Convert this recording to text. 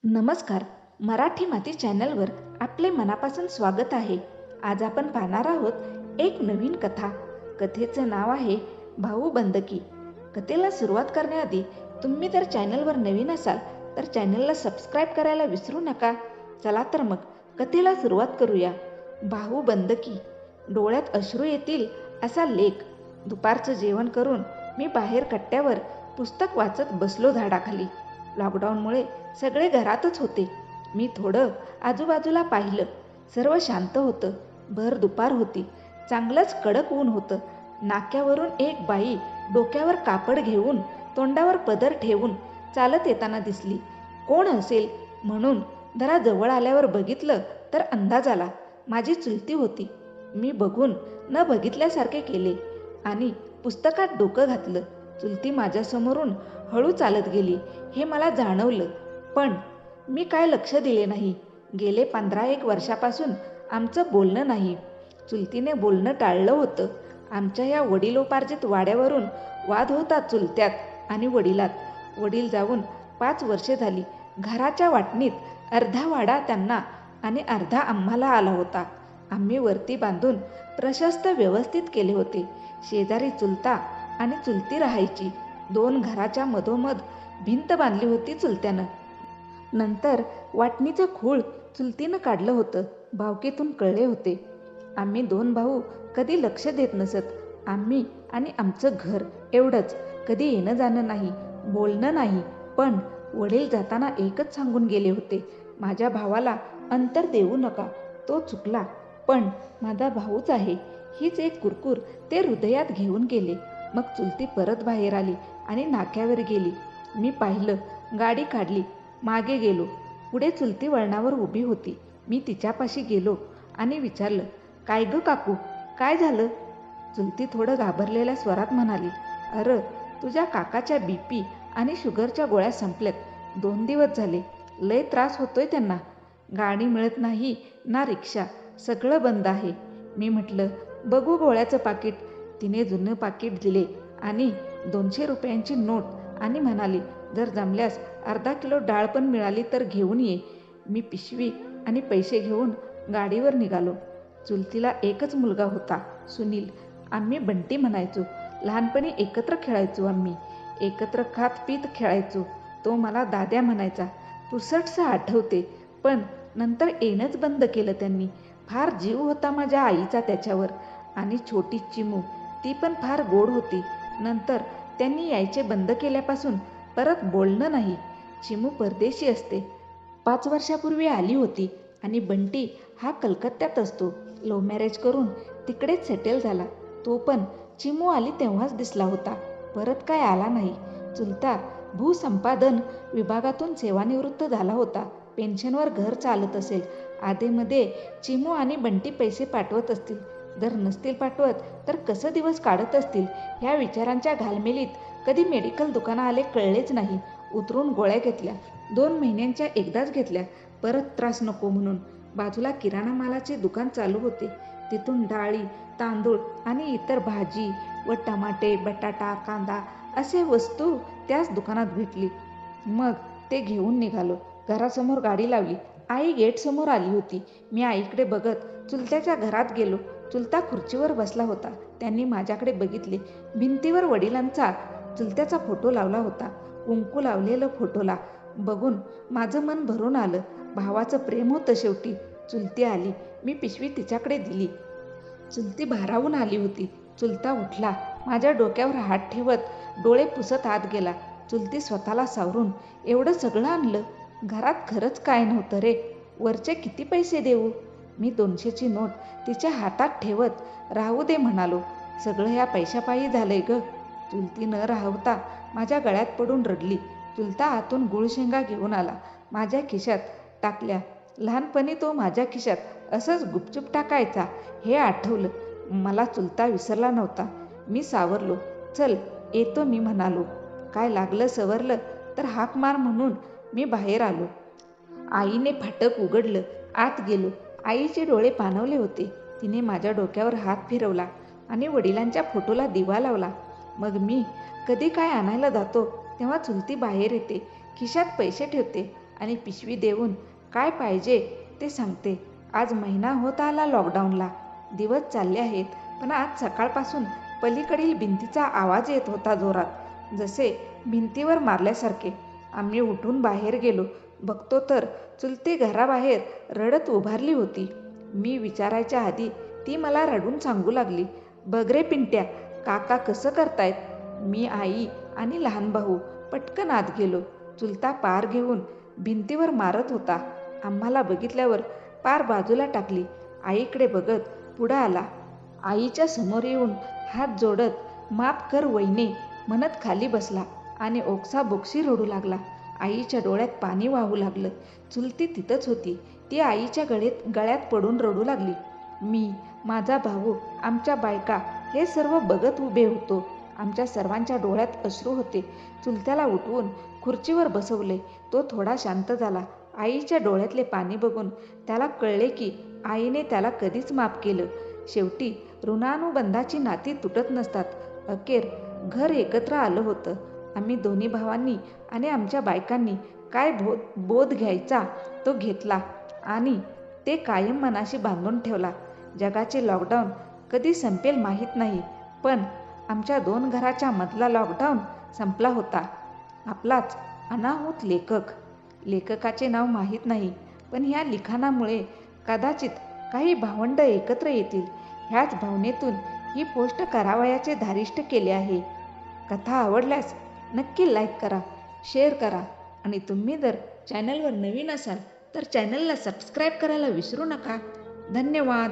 नमस्कार. मराठी माती चॅनलवर आपले मनापासून स्वागत आहे. आज आपण पाहणार आहोत एक नवीन कथा. कथेचं नाव आहे भाऊ बंदकी. कथेला सुरुवात करण्याआधी तुम्ही जर चॅनलवर नवीन असाल तर चॅनलला सबस्क्राईब करायला विसरू नका. चला तर मग कथेला सुरुवात करूया. भाऊ बंदकी. डोळ्यात अश्रू येतील असा लेख. दुपारचं जेवण करून मी बाहेर कट्ट्यावर पुस्तक वाचत बसलो झाडाखाली. लॉकडाऊनमुळे सगळे घरातच होते. मी थोडं आजूबाजूला पाहिलं. सर्व शांत होतं. भर दुपार होती. चांगलंच कडक ऊन होतं. नाक्यावरून एक बाई डोक्यावर कापड घेऊन तोंडावर पदर ठेवून चालत येताना दिसली. कोण असेल म्हणून जरा जवळ आल्यावर बघितलं तर अंदाज आला. माझी चुलती होती. मी बघून न बघितल्यासारखे केले आणि पुस्तकात डोकं घातलं. चुलती माझ्यासमोरून हळू चालत गेली हे मला जाणवलं, पण मी काय लक्ष दिले नाही. गेले 15-1 वर्षापासून आमचं बोलणं नाही. चुलतीने बोलणं टाळलं होतं. आमच्या या वडिलोपार्जित वाड्यावरून वाद होता चुलत्यात आणि वडिलात. वडील जाऊन 5 वर्षे झाली. घराच्या वाटणीत अर्धा वाडा त्यांना आणि अर्धा आम्हाला आला होता. आम्ही वरती बांधून प्रशस्त व्यवस्थित केले होते. शेजारी चुलता आणि चुलती राहायची. 2 घराच्या मधोमध भिंत बांधली होती चुलत्यानं. नंतर वाटणीचं खूळ चुलतीनं काढलं होतं. भावकीतून कळले होते. आम्ही 2 भाऊ कधी लक्ष देत नसत. आम्ही आणि आमचं घर एवढंच. कधी येणं जाणं नाही, बोलणं नाही. पण वडील जाताना एकच सांगून गेले होते, माझ्या भावाला अंतर देऊ नका. तो चुकला पण माझा भाऊच आहे. हीच एक कुरकुर ते हृदयात घेऊन गेले. मग चुलती परत बाहेर आली आणि नाक्यावर गेली. मी पाहिलं. गाडी काढली. मागे गेलो. पुढे चुलती वळणावर उभी होती. मी तिच्यापाशी गेलो आणि विचारलं, काय गं काकू, काय झालं? चुलती थोडं घाबरलेल्या स्वरात म्हणाली, अरे तुझ्या काकाच्या BP आणि शुगरच्या गोळ्या संपल्यात. 2 दिवस झाले. लय त्रास होतोय त्यांना. गाडी मिळत नाही ना रिक्षा. सगळं बंद आहे. मी म्हटलं, बघू गोळ्याचं पाकिट. तिने जुनं पाकिट दिले आणि 200 रुपयांची नोट आणि म्हणाली, जर जमल्यास अर्धा किलो डाळ पण मिळाली तर घेऊन ये. मी पिशवी आणि पैसे घेऊन गाडीवर निघालो. चुलतीला एकच मुलगा होता, सुनील. आम्ही बंटी म्हणायचो. लहानपणी एकत्र खेळायचो आम्ही. एकत्र खात पीत खेळायचो. तो मला दाद्या म्हणायचा. पुसटसं आठवते, पण नंतर येणंच बंद केलं त्यांनी. फार जीव होता माझ्या आईचा त्याच्यावर. आणि छोटी चिमू, ती पण फार गोड होती. नंतर त्यांनी यायचे बंद केल्यापासून परत बोलणं नाही. चिमू परदेशी असते. 5 वर्षापूर्वी आली होती आणि बंटी हा कलकत्त्यात असतो. लव्ह मॅरेज करून तिकडेच सेटल झाला. तो पण चिमू आली तेव्हाच दिसला होता. परत काय आला नाही. चुलता भूसंपादन विभागातून सेवानिवृत्त झाला होता. पेन्शनवर घर चालत असेल. आधेमध्ये चिमू आणि बंटी पैसे पाठवत असतील. जर नसतील पाठवत तर कसं दिवस काढत असतील. ह्या विचारांच्या घालमेलीत कधी मेडिकल दुकानं आले कळलेच नाही. उतरून गोळ्या घेतल्या. 2 महिन्यांच्या एकदाच घेतल्या. परत त्रास नको म्हणून. बाजूला किराणा मालाचे दुकान चालू होते. तिथून डाळी, तांदूळ आणि इतर भाजी व टमाटे, बटाटा, कांदा असे वस्तू त्याच दुकानात भेटली. मग ते घेऊन निघालो. घरासमोर गाडी लावली. आई गेटसमोर आली होती. मी आईकडे बघत चुलत्याच्या घरात गेलो. चुलता खुर्चीवर बसला होता. त्यांनी माझ्याकडे बघितले. भिंतीवर वडिलांचा चुलत्याचा फोटो लावला होता. कुंकू लावलेलं फोटोला बघून माझं मन भरून आलं. भावाचं प्रेम होतं शेवटी. चुलती आली. मी पिशवी तिच्याकडे दिली. चुलती भारावून आली होती. चुलता उठला. माझ्या डोक्यावर हात ठेवत डोळे पुसत आत गेला. चुलती स्वतःला सावरून, एवढं सगळं आणलं? घरात खरंच काय नव्हतं रे. वरचे किती पैसे देऊ? मी 200ची नोट तिच्या हातात ठेवत राहू दे म्हणालो. सगळं ह्या पैशापायी झालंय ग. चुलती न राहवता माझ्या गळ्यात पडून रडली. चुलता आतून गुळशेंगा घेऊन आला. माझ्या खिशात टाकल्या. लहानपणी तो माझ्या खिशात असंच गुपचूप टाकायचा हे आठवलं. मला चुलता विसरला नव्हता. मी सावरलो. चल येतो मी म्हणालो. काय लागलं सवरलं तर हाक मार म्हणून मी बाहेर आलो. आईने फाटक उघडलं. आत गेलो. आईचे डोळे पाणवले होते. तिने माझ्या डोक्यावर हात फिरवला आणि वडिलांच्या फोटोला दिवा लावला. मग मी कधी काय आणायला जातो तेव्हा चुलती बाहेर येते. खिशात पैसे ठेवते आणि पिशवी देऊन काय पाहिजे ते सांगते. आज महिना होत आला लॉकडाऊनला. दिवस चालले आहेत, पण आज सकाळपासून पलीकडील भिंतीचा आवाज येत होता जोरात, जसे भिंतीवर मारल्यासारखे. आम्ही उठून बाहेर गेलो. बघतो तर चुलती घराबाहेर रडत उभारली होती. मी विचारायच्या आधी ती मला रडून सांगू लागली, बघ रे पिंट्या, काका कसं करतायत. मी, आई आणि लहान भाऊ पटकन आत गेलो. चुलता पार घेऊन भिंतीवर मारत होता. आम्हाला बघितल्यावर पार बाजूला टाकली. आईकडे बघत पुढं आला. आईच्या समोर येऊन हात जोडत माफ कर वैने म्हणत खाली बसला आणि ओक्साबोक्शी रडू लागला. आईच्या डोळ्यात पाणी वाहू लागलं. चुलती तिथंच होती. ती आईच्या गळ्यात पडून रडू लागली. मी, माझा भाऊ, आमच्या बायका हे सर्व बघत उभे होतो. आमच्या सर्वांच्या डोळ्यात अश्रू होते. चुलत्याला उठवून खुर्चीवर बसवले. तो थोडा शांत झाला. आईच्या डोळ्यातले पाणी बघून त्याला कळले की आईने त्याला कधीच माफ केलं. शेवटी ऋणानुबंधाची नाती तुटत नसतात. अखेर घर एकत्र आलं होतं. आम्ही दोन्ही भावांनी आणि आमच्या बायकांनी काय बोध घ्यायचा तो घेतला आणि ते कायम मनाशी बांधून ठेवला. जगाचे लॉकडाऊन कधी संपेल माहीत नाही, पण आमच्या 2 घराच्या मधला लॉकडाऊन संपला होता. आपलाच अनाहूत लेखक. लेखकाचे नाव माहीत नाही, पण ह्या लिखाणामुळे कदाचित काही भावंड एकत्र येतील, ह्याच भावनेतून ही पोस्ट करावयाचे धारिष्ट केले आहे. कथा आवडल्यास नक्की लाईक करा, शेअर करा आणि तुम्ही जर चॅनलवर नवीन असाल तर चॅनलला सबस्क्राईब करायला विसरू नका. धन्यवाद.